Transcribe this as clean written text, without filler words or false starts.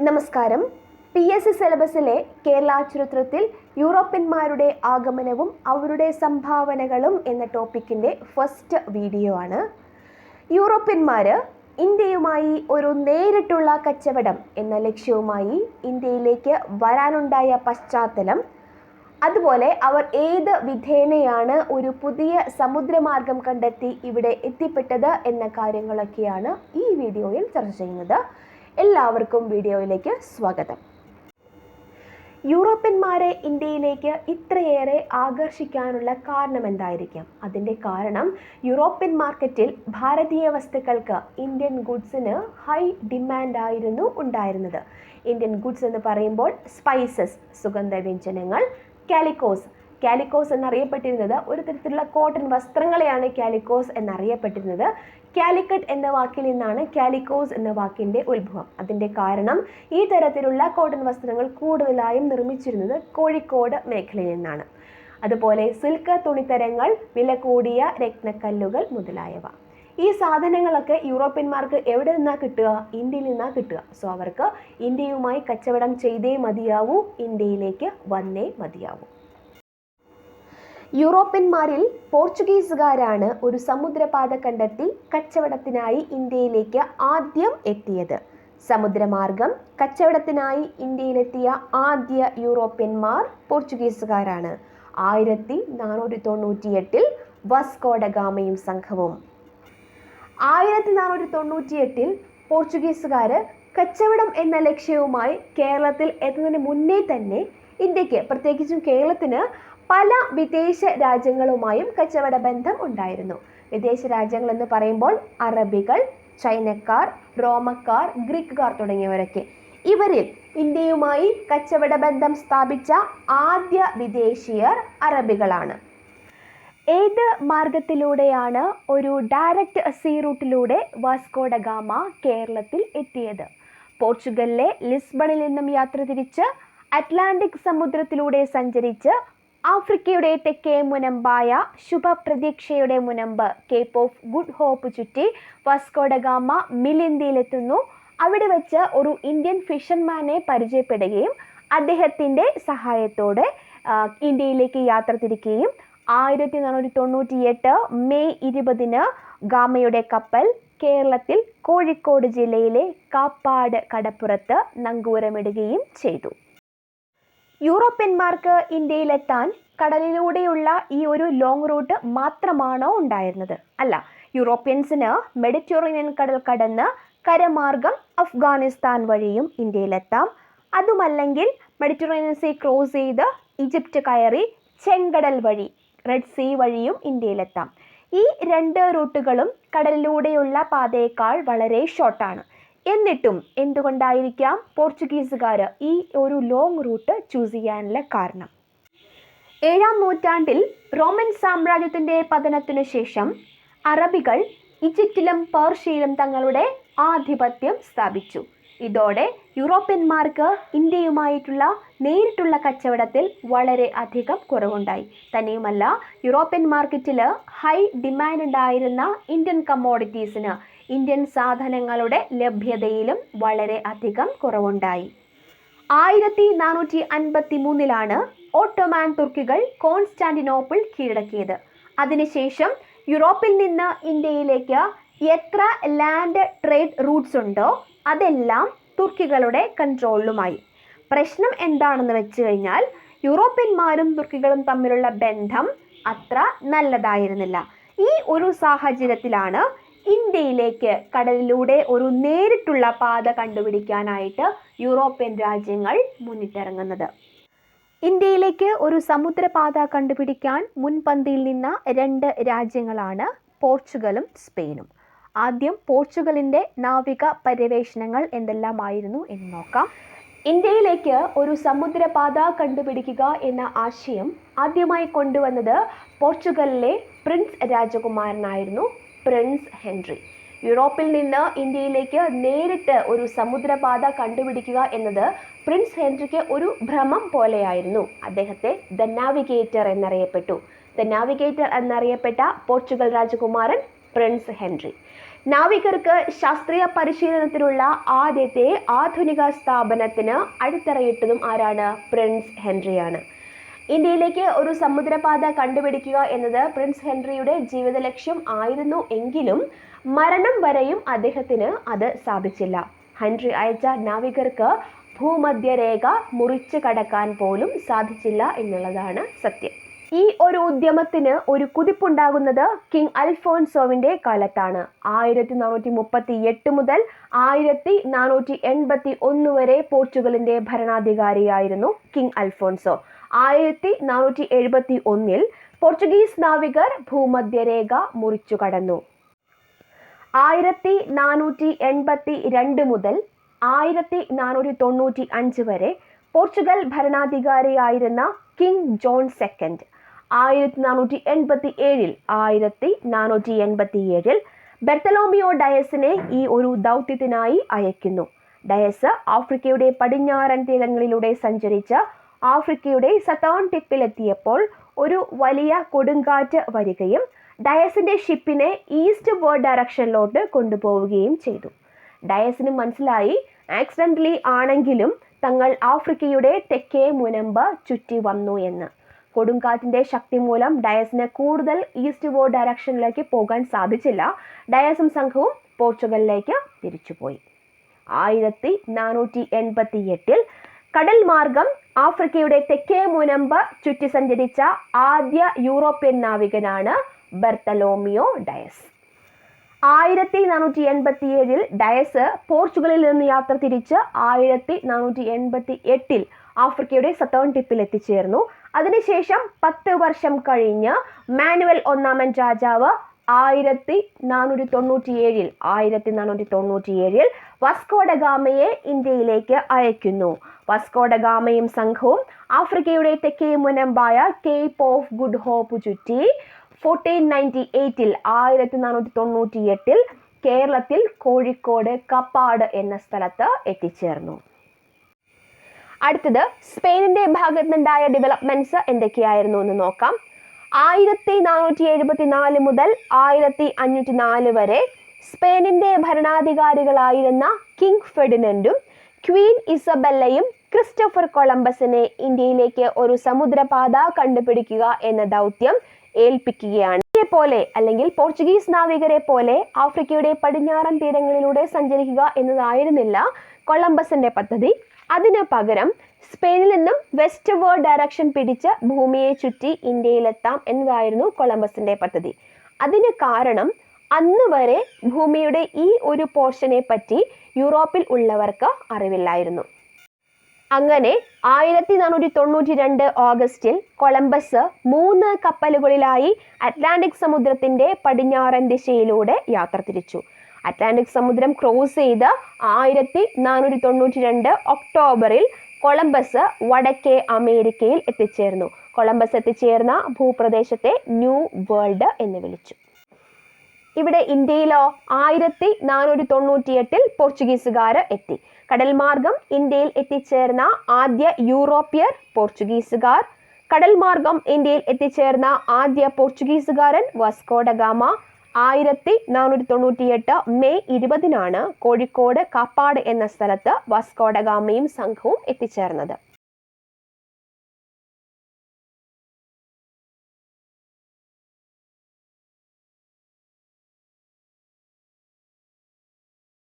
നമസ്കാരം. PSC സിലബസിലെ കേരള ചരിത്രത്തിൽ യൂറോപ്യന്മാരുടെ ആഗമനവും അവരുടെ സംഭാവനകളും എന്ന ടോപ്പിക്കിൻ്റെ ഫസ്റ്റ് വീഡിയോ ആണ്. യൂറോപ്യന്മാർ ഇന്ത്യയുമായി ഒരു നേരിട്ടുള്ള കച്ചവടം എന്ന ലക്ഷ്യവുമായി ഇന്ത്യയിലേക്ക് വരാനുണ്ടായ പശ്ചാത്തലം, അതുപോലെ അവർ ഏത് വിധേനയാണ് ഒരു പുതിയ സമുദ്രമാർഗം കണ്ടെത്തി ഇവിടെ എത്തിപ്പെട്ടത് എന്ന കാര്യങ്ങളൊക്കെയാണ് ഈ വീഡിയോയിൽ ചർച്ച ചെയ്യുന്നത്. എല്ലാവർക്കും വീഡിയോയിലേക്ക് സ്വാഗതം. യൂറോപ്യന്മാരെ ഇന്ത്യയിലേക്ക് ഇത്രയേറെ ആകർഷിക്കാനുള്ള കാരണം എന്തായിരിക്കാം? അതിൻ്റെ കാരണം യൂറോപ്യൻ മാർക്കറ്റിൽ ഭാരതീയ വസ്തുക്കൾക്ക്, ഇന്ത്യൻ ഗുഡ്സിന് ഹൈ ഡിമാൻഡായിരുന്നു ഉണ്ടായിരുന്നത്. ഇന്ത്യൻ ഗുഡ്സ് എന്ന് പറയുമ്പോൾ സ്പൈസസ്, സുഗന്ധവ്യഞ്ജനങ്ങൾ, കാലിക്കോസ് എന്നറിയപ്പെട്ടിരുന്നത് ഒരു തരത്തിലുള്ള കോട്ടൺ വസ്ത്രങ്ങളെയാണ് കാലിക്കോസ് എന്നറിയപ്പെട്ടിരുന്നത്. കാലിക്കറ്റ് എന്ന വാക്കിൽ നിന്നാണ് കാലിക്കോസ് എന്ന വാക്കിൻ്റെ ഉത്ഭവം. അതിൻ്റെ കാരണം ഈ തരത്തിലുള്ള കോട്ടൺ വസ്ത്രങ്ങൾ കൂടുതലായും നിർമ്മിച്ചിരുന്നത് കോഴിക്കോട് മേഖലയിൽ നിന്നാണ്. അതുപോലെ സിൽക്ക് തുണിത്തരങ്ങൾ, വില കൂടിയ രത്നക്കല്ലുകൾ മുതലായവ. ഈ സാധനങ്ങളൊക്കെ യൂറോപ്യന്മാർക്ക് എവിടെ നിന്നാണ് കിട്ടുക? ഇന്ത്യയിൽ നിന്നാണ് കിട്ടുക. സോ അവർക്ക് ഇന്ത്യയുമായി കച്ചവടം ചെയ്തേ മതിയാവൂ, ഇന്ത്യയിലേക്ക് വന്നേ മതിയാവൂ. യൂറോപ്യന്മാരിൽ പോർച്ചുഗീസുകാരാണ് ഒരു സമുദ്രപാത കണ്ടെത്തി കച്ചവടത്തിനായി ഇന്ത്യയിലേക്ക് ആദ്യം എത്തിയത്. സമുദ്രമാർഗം കച്ചവടത്തിനായി ഇന്ത്യയിലെത്തിയ ആദ്യ യൂറോപ്യന്മാർ പോർച്ചുഗീസുകാരാണ്. 1498 വാസ്കോ ഡ ഗാമയും സംഘവും. 1498 പോർച്ചുഗീസുകാർ കച്ചവടം എന്ന ലക്ഷ്യവുമായി കേരളത്തിൽ എത്തുന്നതിന് മുന്നേ തന്നെ ഇന്ത്യക്ക്, പ്രത്യേകിച്ചും കേരളത്തിന് പല വിദേശ രാജ്യങ്ങളുമായും കച്ചവട ബന്ധം ഉണ്ടായിരുന്നു. വിദേശ രാജ്യങ്ങൾ എന്ന് പറയുമ്പോൾ അറബികൾ, ചൈനക്കാർ, റോമക്കാർ, ഗ്രീക്കുകാർ തുടങ്ങിയവരൊക്കെ. ഇവരിൽ ഇന്ത്യയുമായി കച്ചവട ബന്ധം സ്ഥാപിച്ച ആദ്യ വിദേശീയർ അറബികളാണ്. ഏത് മാർഗത്തിലൂടെയാണ് ഒരു ഡയറക്റ്റ് സീ റൂട്ടിലൂടെ വാസ്കോ ഡ ഗാമ കേരളത്തിൽ എത്തിയത്? പോർച്ചുഗലിലെ ലിസ്ബണിൽ നിന്നും യാത്ര തിരിച്ച് അറ്റ്ലാന്റിക് സമുദ്രത്തിലൂടെ സഞ്ചരിച്ച് ആഫ്രിക്കയുടെ തെക്കേ മുനമ്പായ ശുഭപ്രതീക്ഷയുടെ മുനമ്പ് കേപ്പ് ഓഫ് ഗുഡ് ഹോപ്പ് ചുറ്റി വാസ്കോ ഡ ഗാമ മിലിന്തിയിലെത്തുന്നു. അവിടെ വെച്ച് ഒരു ഇന്ത്യൻ ഫിഷർമാനെ പരിചയപ്പെടുകയും അദ്ദേഹത്തിൻ്റെ സഹായത്തോടെ ഇന്ത്യയിലേക്ക് യാത്ര തിരിക്കുകയും 1498 മെയ് 20 ഗാമയുടെ കപ്പൽ കേരളത്തിൽ കോഴിക്കോട് ജില്ലയിലെ കാപ്പാട് കടപ്പുറത്ത് നങ്കൂരമിടുകയും ചെയ്തു. യൂറോപ്യന്മാർക്ക് ഇന്ത്യയിലെത്താൻ കടലിലൂടെയുള്ള ഈ ഒരു ലോങ് റൂട്ട് മാത്രമാണോ ഉണ്ടായിരുന്നത്? അല്ല. യൂറോപ്യൻസിന് മെഡിറ്ററേനിയൻ കടൽ കടന്ന് കരമാർഗം അഫ്ഗാനിസ്ഥാൻ വഴിയും ഇന്ത്യയിലെത്താം. അതുമല്ലെങ്കിൽ മെഡിറ്ററേനിയൻ സീ ക്രോസ് ചെയ്ത് ഈജിപ്റ്റ് കയറി ചെങ്കടൽ വഴി, റെഡ് സീ വഴിയും ഇന്ത്യയിലെത്താം. ഈ രണ്ട് റൂട്ടുകളും കടലിലൂടെയുള്ള പാതയേക്കാൾ വളരെ ഷോർട്ടാണ്. എന്നിട്ടും എന്തുകൊണ്ടായിരിക്കാം പോർച്ചുഗീസുകാർ ഈ ഒരു ലോങ് റൂട്ട് ചൂസ് ചെയ്യാനുള്ള കാരണം? 7-ാം നൂറ്റാണ്ടിൽ റോമൻ സാമ്രാജ്യത്തിൻ്റെ പതനത്തിനു ശേഷം അറബികൾ ഈജിപ്തിലും പേർഷ്യയിലും തങ്ങളുടെ ആധിപത്യം സ്ഥാപിച്ചു. ഇതോടെ യൂറോപ്യന്മാർക്ക് ഇന്ത്യയുമായിട്ടുള്ള നേരിട്ടുള്ള കച്ചവടത്തിൽ വളരെ അധികം കുറവുണ്ടായി. തന്നെയുമല്ല, യൂറോപ്യൻ മാർക്കറ്റിൽ ഹൈ ഡിമാൻഡ് ഉണ്ടായിരുന്ന ഇന്ത്യൻ കമ്മോഡിറ്റീസിന്, ഇന്ത്യൻ സാധനങ്ങളുടെ ലഭ്യതയിലും വളരെ അധികം കുറവുണ്ടായി. 1453 ഓട്ടോമാൻ തുർക്കികൾ കോൺസ്റ്റാന്റിനോപ്പിൾ കീഴടക്കിയത്. അതിനുശേഷം യൂറോപ്പിൽ നിന്ന് ഇന്ത്യയിലേക്ക് എത്ര ലാൻഡ് ട്രേഡ് റൂട്ട്സ് ഉണ്ടോ അതെല്ലാം തുർക്കികളുടെ കൺട്രോളിലുമായി. പ്രശ്നം എന്താണെന്ന് വെച്ച് കഴിഞ്ഞാൽ യൂറോപ്യന്മാരും തുർക്കികളും തമ്മിലുള്ള ബന്ധം അത്ര നല്ലതായിരുന്നില്ല. ഈ ഒരു സാഹചര്യത്തിലാണ് ഇന്ത്യയിലേക്ക് കടലിലൂടെ ഒരു നേരിട്ടുള്ള പാത കണ്ടുപിടിക്കാനായിട്ട് യൂറോപ്യൻ രാജ്യങ്ങൾ മുന്നിട്ടിറങ്ങുന്നത്. ഇന്ത്യയിലേക്ക് ഒരു സമുദ്രപാത കണ്ടുപിടിക്കാൻ മുൻപന്തിയിൽ നിന്ന 2 രാജ്യങ്ങളാണ് പോർച്ചുഗലും സ്പെയിനും. ആദ്യം പോർച്ചുഗലിൻ്റെ നാവിക പര്യവേഷണങ്ങൾ എന്തെല്ലാമായിരുന്നു എന്ന് നോക്കാം. ഇന്ത്യയിലേക്ക് ഒരു സമുദ്രപാത കണ്ടുപിടിക്കുക എന്ന ആശയം ആദ്യമായി കൊണ്ടുവന്നത് പോർച്ചുഗലിലെ പ്രിൻസ് രാജകുമാരനായിരുന്നു, പ്രിൻസ് ഹെൻറി. യൂറോപ്പിൽ നിന്ന് ഇന്ത്യയിലേക്ക് നേരിട്ട് ഒരു സമുദ്രപാത കണ്ടുപിടിക്കുക എന്നത് പ്രിൻസ് ഹെൻറിക്ക് ഒരു ഭ്രമം പോലെയായിരുന്നു. അദ്ദേഹത്തെ ദ നാവിഗേറ്റർ എന്നറിയപ്പെട്ടു. ദ നാവിഗേറ്റർ എന്നറിയപ്പെട്ട പോർച്ചുഗൽ രാജകുമാരൻ പ്രിൻസ് ഹെൻറി. നാവികർക്ക് ശാസ്ത്രീയ പരിശീലനത്തിനുള്ള ആദ്യത്തെ ആധുനിക സ്ഥാപനത്തിന് അടിത്തറയിട്ടതും ആരാണ്? പ്രിൻസ് ഹെൻറിയാണ്. ഇന്ത്യയിലേക്ക് ഒരു സമുദ്രപാത കണ്ടുപിടിക്കുക എന്നത് പ്രിൻസ് ഹെൻറിയുടെ ജീവിത ലക്ഷ്യം ആയിരുന്നു എങ്കിലും മരണം വരെയും അദ്ദേഹത്തിന് അത് സാധിച്ചില്ല. ഹെൻറി അയച്ച നാവികർക്ക് ഭൂമധ്യരേഖ മുറിച്ചു കടക്കാൻ പോലും സാധിച്ചില്ല എന്നുള്ളതാണ് സത്യം. ഈ ഒരു ഉദ്യമത്തിന് ഒരു കുതിപ്പുണ്ടാകുന്നത് കിങ് അൽഫോൻസോവിന്റെ കാലത്താണ്. 1438 മുതൽ 1481 വരെ പോർച്ചുഗലിന്റെ ഭരണാധികാരിയായിരുന്നു കിങ് അൽഫോൻസോ. 1471 പോർച്ചുഗീസ് നാവികർ ഭൂമധ്യരേഖ മുറിച്ചു കടന്നു. 1482 മുതൽ 1495 വരെ പോർച്ചുഗൽ ഭരണാധികാരിയായിരുന്ന കിങ് ജോൺ സെക്കൻഡ് 1487 ബെർത്തലോമിയോ ഡയസിനെ ഈ ഒരു ദൗത്യത്തിനായി അയക്കുന്നു. ഡയസ് ആഫ്രിക്കയുടെ പടിഞ്ഞാറൻ തീരങ്ങളിലൂടെ സഞ്ചരിച്ച് ആഫ്രിക്കയുടെ സതേൺ ടിപ്പിലെത്തിയപ്പോൾ ഒരു വലിയ കൊടുങ്കാറ്റ് വരികയും ഡയസിന്റെ ഷിപ്പിനെ ഈസ്റ്റ് വേർഡ് ഡയറക്ഷനിലോട്ട് കൊണ്ടുപോവുകയും ചെയ്തു. ഡയസിന് മനസ്സിലായി ആക്സിഡന്റലി ആണെങ്കിലും തങ്ങൾ ആഫ്രിക്കയുടെ തെക്കേ മുനമ്പ് ചുറ്റി വന്നു എന്ന്. കൊടുങ്കാറ്റിന്റെ ശക്തി മൂലം ഡയസിന് കൂടുതൽ ഈസ്റ്റ് വേർഡ് ഡയറക്ഷനിലേക്ക് പോകാൻ സാധിച്ചില്ല. ഡയസും സംഘവും പോർച്ചുഗലിലേക്ക് തിരിച്ചുപോയി. 1488 കടൽ മാർഗം ആഫ്രിക്കയുടെ തെക്കേ മുനമ്പ് ചുറ്റി സഞ്ചരിച്ച ആദ്യ യൂറോപ്യൻ നാവികനാണ് ബെർത്തലോമിയോ ഡയസ്. 1487 ഡയസ് പോർച്ചുഗലിൽ നിന്ന് യാത്ര തിരിച്ച് 1488 ആഫ്രിക്കയുടെ സതേൺ ടിപ്പിൽ എത്തിച്ചേർന്നു. അതിനുശേഷം 10 വർഷം കഴിഞ്ഞ് മാനുവൽ ഒന്നാമൻ രാജാവ് 1497 വാസ്കോ ഡ ഗാമയെ ഇന്ത്യയിലേക്ക് അയക്കുന്നു. വാസ്കോ ഡ ഗാമയും സംഘവും ആഫ്രിക്കയുടെ തെക്കേ മുനമ്പായ കേപ്പ് ഓഫ് ഗുഡ് ഹോപ്പ് ചുറ്റി 1498 കേരളത്തിൽ കോഴിക്കോട് കപ്പാട് എന്ന സ്ഥലത്ത് എത്തിച്ചേർന്നു. അടുത്തത് സ്പെയിനിന്റെ ഭാഗത്ത് നിന്നുണ്ടായ ഡെവലപ്മെന്റ്സ് എന്തൊക്കെയായിരുന്നു എന്ന് നോക്കാം. 1474 മുതൽ 1504 വരെ സ്പെയിനിന്റെ ഭരണാധികാരികളായിരുന്ന കിങ് ഫെർഡിനൻഡും ക്വീൻ ഇസബെല്ലയും ക്രിസ്റ്റഫർ കൊളംബസിനെ ഇന്ത്യയിലേക്ക് ഒരു സമുദ്രപാത കണ്ടുപിടിക്കുക എന്ന ദൗത്യം ഏൽപ്പിക്കുകയാണ്. പോലെ അല്ലെങ്കിൽ പോർച്ചുഗീസ് നാവികരെ പോലെ ആഫ്രിക്കയുടെ പടിഞ്ഞാറൻ തീരങ്ങളിലൂടെ സഞ്ചരിക്കുക എന്നതായിരുന്നില്ല കൊളംബസിന്റെ പദ്ധതി. അതിന് പകരം സ്പെയിനിൽ നിന്നും വെസ്റ്റ് വേർഡ് ഡയറക്ഷൻ പിടിച്ച് ഭൂമിയെ ചുറ്റി ഇന്ത്യയിലെത്താം എന്നതായിരുന്നു കൊളംബസിന്റെ പദ്ധതി. അതിന് കാരണം അന്ന് വരെ ഭൂമിയുടെ ഈ ഒരു പോർഷനെ പറ്റി യൂറോപ്പിൽ ഉള്ളവർക്ക് അറിവില്ലായിരുന്നു. അങ്ങനെ 1492 ഓഗസ്റ്റിൽ കൊളംബസ് 3 കപ്പലുകളിലായി അറ്റ്ലാന്റിക് സമുദ്രത്തിന്റെ പടിഞ്ഞാറൻ ദിശയിലൂടെ യാത്ര തിരിച്ചു. അറ്റ്ലാന്റിക് സമുദ്രം ക്രോസ് ചെയ്ത് 1492 ഒക്ടോബറിൽ കൊളംബസ് വടക്കേ അമേരിക്കയിൽ എത്തിച്ചേർന്നു. കൊളംബസ് എത്തിച്ചേർന്ന ഭൂപ്രദേശത്തെ ന്യൂ വേൾഡ് എന്ന് വിളിച്ചു. ഇവിടെ ഇന്ത്യയിലോ 1498 പോർച്ചുഗീസുകാർ എത്തി. കടൽ മാർഗം ഇന്ത്യയിൽ എത്തിച്ചേർന്ന ആദ്യ യൂറോപ്യർ പോർച്ചുഗീസുകാർ. കടൽ മാർഗം ഇന്ത്യയിൽ എത്തിച്ചേർന്ന ആദ്യ പോർച്ചുഗീസുകാരൻ Vasco da Gama. 1498 May 20 Kozhikode Kappad എന്ന സ്ഥലത്ത് വാസ്കോ ഡ ഗാമയും സംഘവും എത്തിച്ചേർന്നത്.